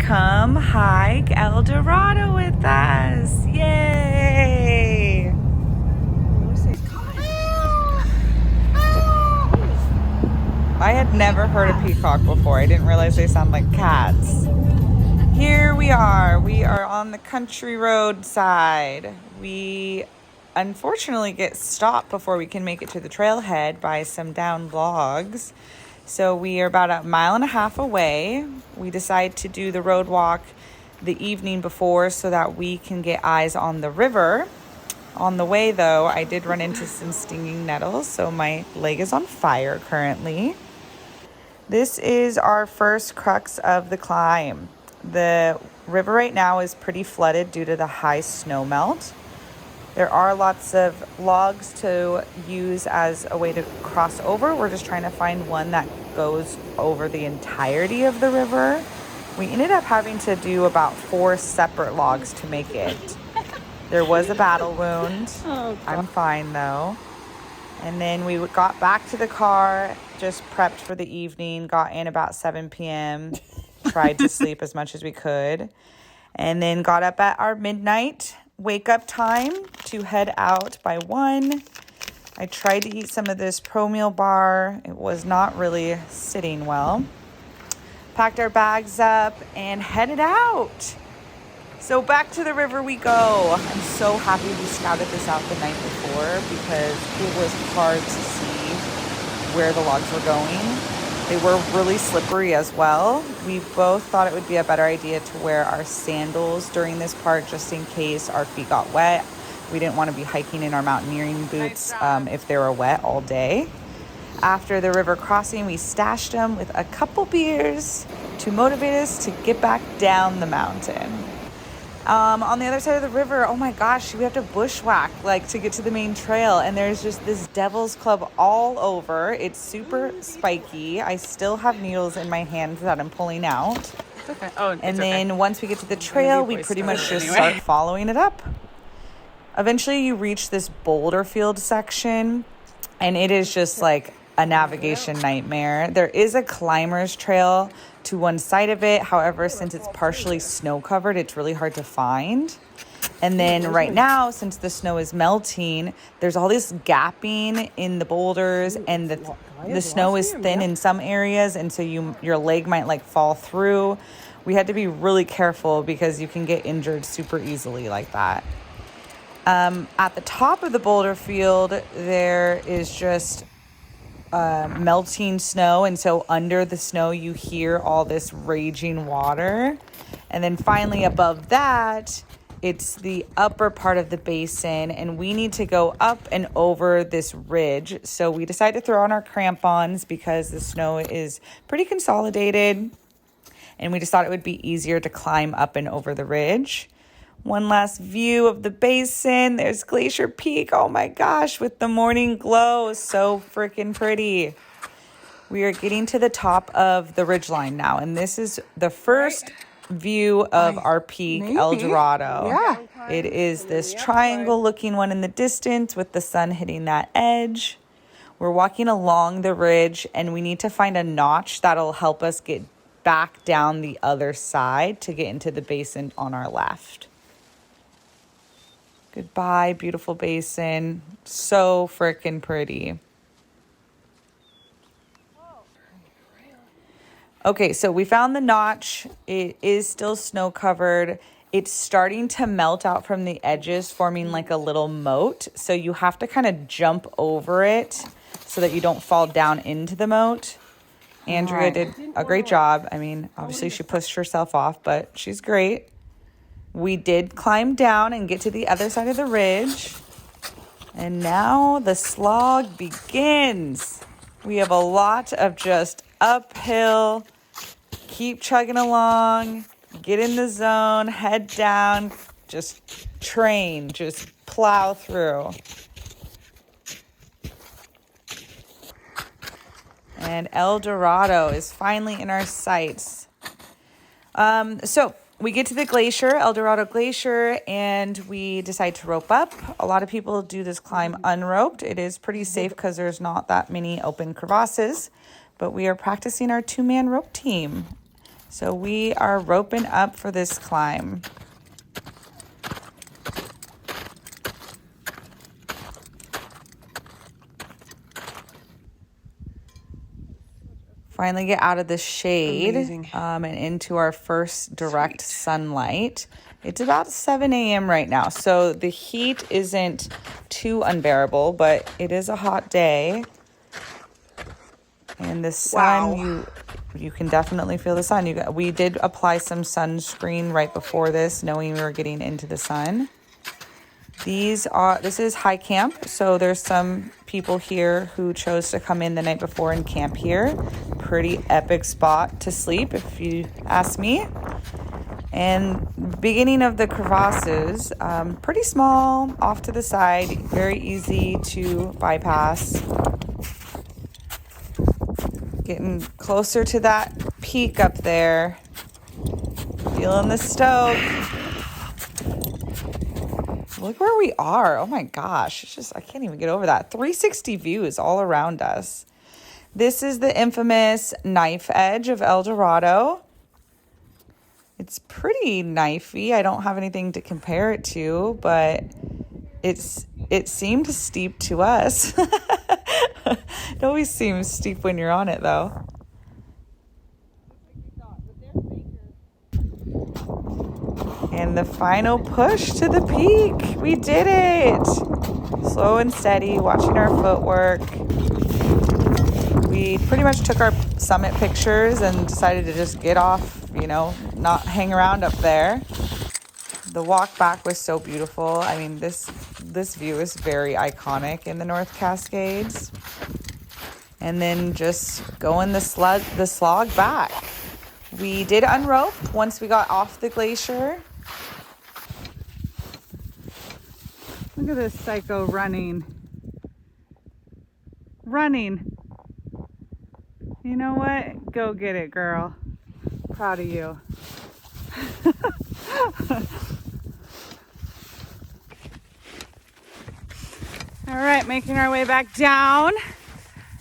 Come hike Eldorado with us. Yay! I had never heard a peacock before. I didn't realize they sound like cats. Here we are. We are on the country road side. We unfortunately get stopped before we can make it to the trailhead by some downed logs. So we are about 1.5 miles away. We decide to do the road walk the evening before so that we can get eyes on the river. On the way, though, I did run into some stinging nettles, so my leg is on fire currently. This is our first crux of the climb. The river right now is pretty flooded due to the high snow melt. There are lots of logs to use as a way to cross over. We're just trying to find one that goes over the entirety of the river. We ended up having to do about 4 separate logs to make it. There was a battle wound. I'm fine though. And then we got back to the car, just prepped for the evening, got in about 7 p.m., tried to sleep as much as we could, and then got up at our midnight wake up time to head out by 1. I tried to eat some of this pro meal bar. It was not really sitting well. Packed our bags up and headed out. So back to the river we go. I'm so happy we scouted this out the night before because it was hard to see where the logs were going. They were really slippery as well. We both thought it would be a better idea to wear our sandals during this part just in case our feet got wet. We didn't want to be hiking in our mountaineering boots if they were wet all day. After the river crossing, we stashed them with a couple beers to motivate us to get back down the mountain. On the other side of the river, oh my gosh, we have to bushwhack to get to the main trail, and there's just this devil's club all over. It's super spiky. I still have needles in my hands that I'm pulling out. Okay. And then once we get to the trail, we pretty much just start following it up. Eventually you reach this boulder field section, and it is just like a navigation nightmare. There is a climber's trail to one side of it. However, since it's partially snow covered, it's really hard to find. And then right now, since the snow is melting, there's all this gapping in the boulders, and the snow is thin in some areas, and so your leg might fall through. We had to be really careful because you can get injured super easily like that. At the top of the boulder field, there is just melting snow, and so under the snow you hear all this raging water. And then finally above that, it's the upper part of the basin, and we need to go up and over this ridge. So we decided to throw on our crampons because the snow is pretty consolidated, and we just thought it would be easier to climb up and over the ridge. One last view of the basin. There's Glacier Peak. Oh my gosh, with the morning glow. So freaking pretty. We are getting to the top of the ridgeline now, and this is the first view of our peak, Eldorado. Yeah. It is this triangle looking one in the distance with the sun hitting that edge. We're walking along the ridge, and we need to find a notch that'll help us get back down the other side to get into the basin on our left. Goodbye, beautiful basin. So freaking pretty. Okay, so we found the notch. It is still snow covered. It's starting to melt out from the edges, forming like a little moat. So you have to kind of jump over it so that you don't fall down into the moat. Andrea did a great job. I mean, obviously she pushed herself off, but she's great. We did climb down and get to the other side of the ridge. And now the slog begins. We have a lot of just uphill. Keep chugging along. Get in the zone. Head down. Just train. Just plow through. And Eldorado is finally in our sights. So we get to the glacier, Eldorado Glacier, and we decide to rope up. A lot of people do this climb unroped. It is pretty safe because there's not that many open crevasses, but we are practicing our 2-man rope team. So we are roping up for this climb. Finally get out of the shade and into our first direct sunlight. It's about 7 a.m. right now, so the heat isn't too unbearable, but it is a hot day. And the sun, you can definitely feel the sun. We did apply some sunscreen right before this, knowing we were getting into the sun. This is high camp, so there's some people here who chose to come in the night before and camp here. Pretty epic spot to sleep, if you ask me. And beginning of the crevasses, pretty small, off to the side, very easy to bypass. Getting closer to that peak up there. Feeling the stoke. Look where we are. Oh my gosh. It's just, I can't even get over that. 360 views all around us. This is the infamous knife edge of Eldorado. It's pretty knifey. I don't have anything to compare it to, but it seemed steep to us. It always seems steep when you're on it, though. And the final push to the peak. We did it. Slow and steady, watching our footwork. We pretty much took our summit pictures and decided to just get off, not hang around up there. The walk back was so beautiful. I mean, this view is very iconic in the North Cascades. And then just going the slog back. We did unrope once we got off the glacier. Look at this psycho running. You know what? Go get it, girl. Proud of you. All right, making our way back down.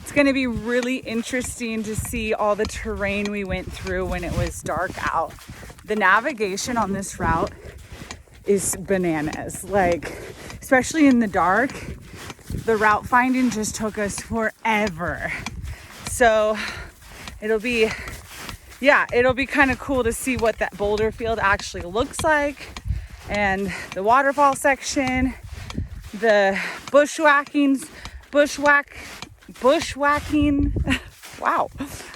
It's going to be really interesting to see all the terrain we went through when it was dark out. The navigation on this route is bananas. Especially in the dark, the route finding just took us forever. So it'll be kind of cool to see what that boulder field actually looks like, and the waterfall section, the bushwhacking. Wow,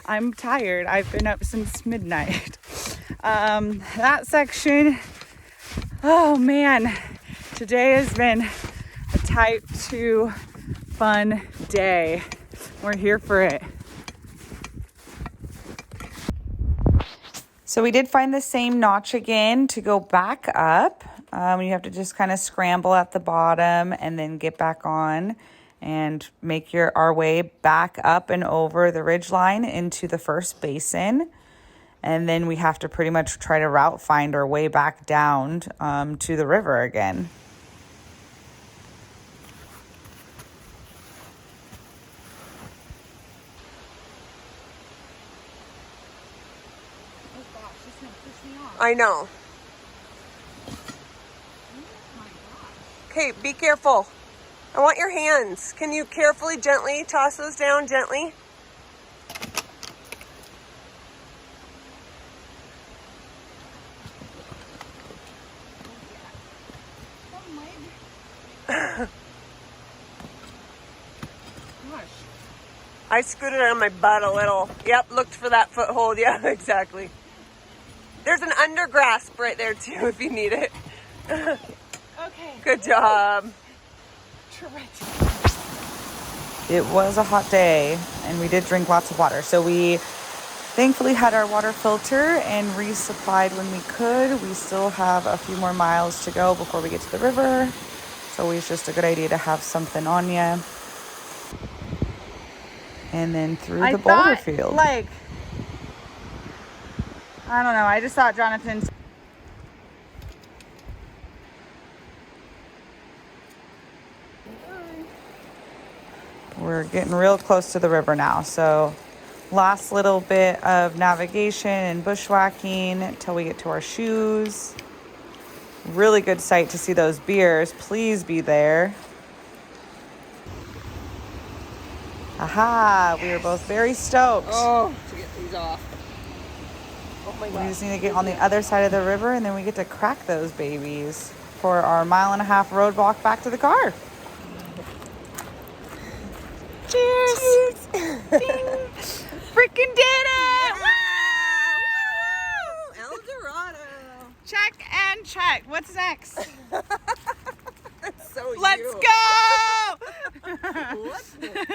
I'm tired. I've been up since midnight. That section, oh man, today has been a type 2 fun day. We're here for it. So we did find the same notch again to go back up. You have to just kind of scramble at the bottom and then get back on and make our way back up and over the ridgeline into the first basin. And then we have to pretty much try to route find our way back down to the river again. I know. Okay, be careful. I want your hands. Can you carefully, gently toss those down gently? I scooted on my butt a little. Yep, looked for that foothold. Yeah, exactly. There's an undergrasp right there too if you need it. Okay. Good job. Terrific. It was a hot day and we did drink lots of water. So we thankfully had our water filter and resupplied when we could. We still have a few more miles to go before we get to the river. It's always just a good idea to have something on you. And then through the boulder field. I don't know. I just thought Jonathan's. We're getting real close to the river now. So Last little bit of navigation and bushwhacking until we get to our shoes. Really good sight to see those beers. Please be there. Aha, we are both very stoked. Oh, to get these off. Oh my We god. just need to get on the other side of the river and then we get to crack those babies for our 1.5 mile road walk back to the car. Cheers! Cheers. Ding! Freaking did it! Woo! Eldorado. Check and check. What's next? That's so Let's you. go! What's next?